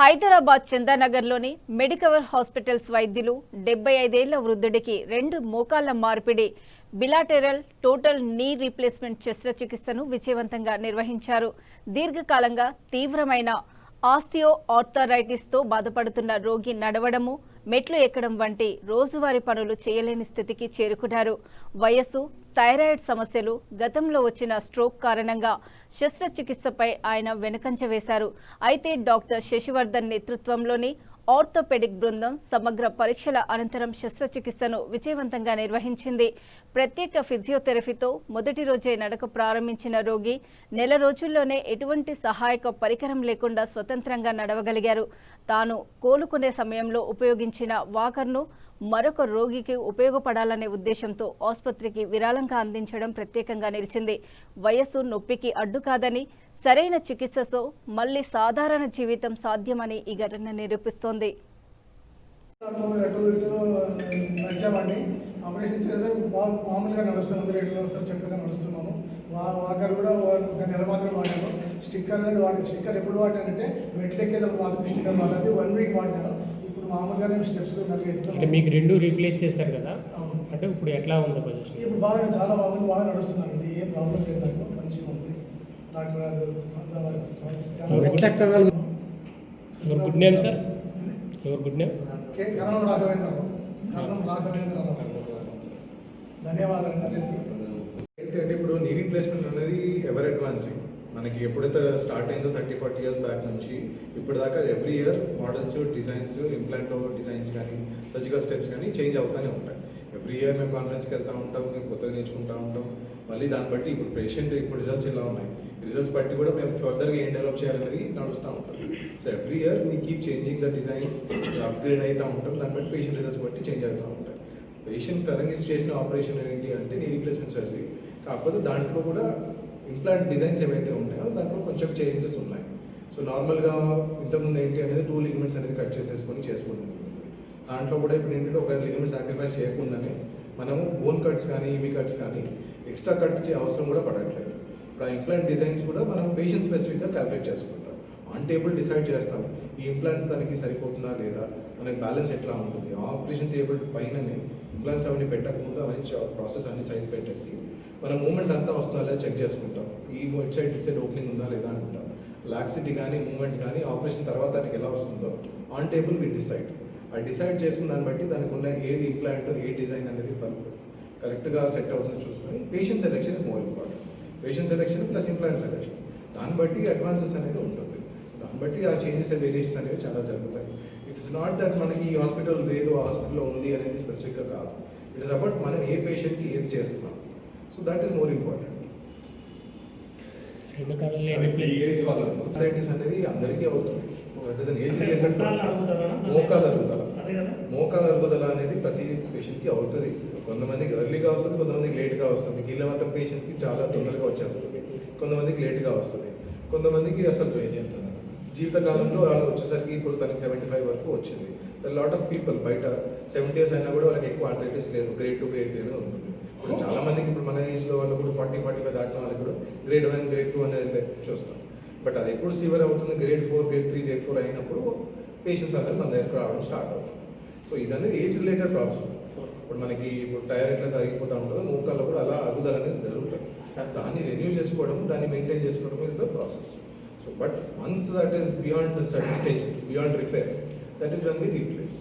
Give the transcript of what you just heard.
Hyderabad చందానగర్లోని Medicover hospitals వైద్యులు 75 ఏళ్ల వృద్ధుడికి 2 మోకాళ్ల మార్పిడి బిలాటెరల్ టోటల్ నీ రీప్లేస్మెంట్ శస్త్రచికిత్సను విజయవంతంగా నిర్వహించారు. దీర్ఘకాలంగా తీవ్రమైన ఆస్టియో ఆర్థరైటిస్తో బాధపడుతున్న రోగి నడవడము, మెట్లు ఎక్కడం వంటి రోజువారీ పనులు చేయలేని స్థితికి చేరుకున్నారు. వయస్సు, థైరాయిడ్ సమస్యలు, గతంలో వచ్చిన స్ట్రోక్ కారణంగా శస్త్రచికిత్సపై ఆయన వెనుకంజ వేశారు. అయితే డాక్టర్ శశివర్ధన్ నేతృత్వంలోని ఆర్థోపెడిక్ బృందం సమగ్ర పరీక్షల అనంతరం శస్త్రచికిత్సను విజయవంతంగా నిర్వహించింది. ప్రత్యేక ఫిజియోథెరపీతో మొదటి రోజే నడక ప్రారంభించిన రోగి నెల రోజుల్లోనే ఎటువంటి సహాయక పరికరం లేకుండా స్వతంత్రంగా నడవగలిగారు. తాను కోలుకునే సమయంలో ఉపయోగించిన వాకర్ను మరొక రోగికి ఉపయోగపడాలనే ఉద్దేశంతో ఆసుపత్రికి విరాళంగా అందించడం ప్రత్యేకంగా నిలిచింది. వయస్సు నొప్పికి అడ్డు కాదని, సరైన చికిత్సతో మళ్లీ సాధారణ జీవితం సాధ్యమని ఈ ఘటన నిరూపిస్తోంది. ఆపరేషన్ చేస్తే మామూలుగా నడుస్తున్నాము, రెగ్యులర్ చక్కగా నడుస్తున్నాము. వాకర్ కూడా ఒక నెల మాత్రం వాడాను. స్టిక్కర్ అనేది స్టిక్కర్ ఎప్పుడు వాడానంటే మెట్లెక్కేటప్పుడు మాత్రం స్టిక్కర్ వాడాలి. 1 వీక్ వాడాను. ఇప్పుడు మామూలుగానే స్టెప్స్ అంటే మీకు 2 రీప్లేస్ చేశారు కదా, అంటే ఇప్పుడు ఎట్లా ఉంది పొజిషన్? ఇప్పుడు బాగా చాలా బాగుంది, బాగా నడుస్తున్నానండి. ఏం ప్రాబ్లం లేదు, నాకు మంచిగా ఉంది. డాక్టర్ ఎవరు గుడ్ నేమ్ సార్? ఎవరు గుడ్ నేమ్? కరణం రాఘవేంద్రరావు. ధన్యవాదాలు. ఏంటంటే ఇప్పుడు నీ రీప్లేస్మెంట్ అనేది ఎవర్ అడ్వాన్సింగ్. మనకి ఎప్పుడైతే స్టార్ట్ అయిందో 30-40 ఇయర్స్ బ్యాక్ నుంచి ఇప్పటిదాకా every year models, designs, implant designs కానీ సర్జికల్ స్టెప్స్ కానీ చేంజ్ అవుతూనే ఉంటాయి. ఎవ్రీ ఇయర్ మేము కాన్ఫరెన్స్కి వెళ్తూ ఉంటాం, మేము కొత్తగా నేర్చుకుంటూ ఉంటాం. మళ్ళీ దాన్ని బట్టి ఇప్పుడు పేషెంట్ ఇప్పుడు రిజల్ట్స్ ఇలా ఉన్నాయి, రిజల్ట్స్ బట్టి కూడా మేము ఫర్దర్గా ఏం డెవలప్ చేయాలనేది నడుస్తూ ఉంటాం. So every year we keep changing the designs, upgrade అవుతూ ఉంటాం. దాన్ని బట్టి పేషెంట్ రిజల్ట్స్ బట్టి చేంజ్ అవుతూ ఉంటాయి. పేషెంట్ తరంగిస్ చేసిన ఆపరేషన్ ఏంటి అంటే నీ రీప్లేస్మెంట్ సర్జరీ. కాకపోతే దాంట్లో కూడా ఇంప్లాంట్ డిజైన్స్ ఏవైతే ఉన్నాయో దాంట్లో కొంచెం చేంజెస్ ఉన్నాయి. సో నార్మల్గా ఇంతకుముందు ఏంటి అనేది 2 లిగమెంట్స్ అనేది కట్ చేసుకుంటుంది. దాంట్లో కూడా ఇప్పుడు ఏంటంటే ఒక లిగమెంట్ సాక్రిఫైస్ చేయకుండానే మనము బోన్ కట్స్ కానీ ఈవీ కట్స్ కానీ ఎక్స్ట్రా కట్ అవసరం కూడా పడట్లేదు. ఇప్పుడు ఆ ఇంప్లాంట్ డిజైన్స్ కూడా మనం పేషెంట్ స్పెసిఫిక్గా క్యాల్కులేట్ చేసుకుంటాం. ఆన్ టేబుల్ డిసైడ్ చేస్తాం ఈ ఇంప్లాంట్ తనకి సరిపోతుందా లేదా, మనకి బ్యాలెన్స్ ఎట్లా ఉంటుంది. ఆపరేషన్ టేబుల్ పైననే ఇంప్లాంట్స్ అవన్నీ పెట్టకముందు అవన్నీ ప్రాసెస్ అన్ని సైజ్ పెట్టేసి మనం మూమెంట్ అంతా వస్తుందా లేదా చెక్ చేసుకుంటాం. ఈ ఇటు సైడ్ ఓపెనింగ్ ఉందా లేదా అనుకుంటాం. లాక్సిటీ కానీ మూమెంట్ కానీ ఆపరేషన్ తర్వాత దానికి ఎలా వస్తుందో ఆన్ టేబుల్ వి డిసైడ్. ఆ డిసైడ్ చేసుకున్న దాన్ని బట్టి దానికి ఉన్న ఏది ఇంప్లాంట్, ఏ డిజైన్ అనేది కరెక్ట్గా సెట్ అవుతుందో చూసుకొని patient selection is more important. Patient selection plus implant selection, దాన్ని బట్టి అడ్వాన్సెస్ అనేది ఉంటుంది. దాన్ని బట్టి ఆ చేంజెస్ వేరియేషన్ అనేవి చాలా జరుగుతాయి. ఇట్స్ నాట్ దట్ మనకి ఈ హాస్పిటల్ లేదు, ఆ హాస్పిటల్లో ఉంది అనేది స్పెసిఫిక్గా కాదు. ఇట్ ఇస్ అబౌట్ మనం ఏ పేషెంట్కి ఏది చేస్తున్నాం. So that is more important. Arthritis అనేది అందరికీ అవుతుంది. Age related process. మోకాల అరుగుదల అనేది ప్రతి పేషెంట్కి అవుతుంది. కొంతమందికి ఎర్లీగా వస్తుంది, కొంతమందికి లేట్గా వస్తుంది. కీళ్ళవాతం పేషెంట్స్కి చాలా తొందరగా వచ్చేస్తుంది, కొంతమందికి లేట్గా వస్తుంది, కొంతమందికి అసలు జీవితకాలంలో వాళ్ళు వచ్చేసరికి ఇప్పుడు తనకి 75 వరకు వచ్చింది. లాట్ ఆఫ్ పీపుల్ బయట 70 years అయినా కూడా వాళ్ళకి ఎక్కువ ఆర్థరైటిస్ లేదు, గ్రేడ్ 2, గ్రేడ్ 3 ఉంటుంది. ఇప్పుడు చాలా మందికి ఇప్పుడు మన ఏజ్లో వాళ్ళు కూడా 40-45 దాటిన వాళ్ళకి కూడా గ్రేడ్ 1, గ్రేడ్ 2 అనేది చూస్తాం. బట్ అది ఎప్పుడు సివియర్ అవుతుంది, గ్రేడ్ 4, గ్రేడ్ 3, గ్రేడ్ 4 అయినప్పుడు పేషెంట్స్ అనేది మన దగ్గర రావడం స్టార్ట్ అవుతుంది. సో ఇదనేది ఏజ్ రిలేటెడ్ ప్రాబ్లమ్. ఇప్పుడు మనకి ఇప్పుడు టైర్ ఎట్లా తగ్గిపోతూ ఉంటుందో మోకాల్లో కూడా అలా అరుగుదల అనేది జరుగుతుంది. దాన్ని రెన్యూ చేసుకోవడం, దాన్ని మెయింటైన్ చేసుకోవడం is the process. So but once that is beyond a certain stage, beyond repair, that is when we replace.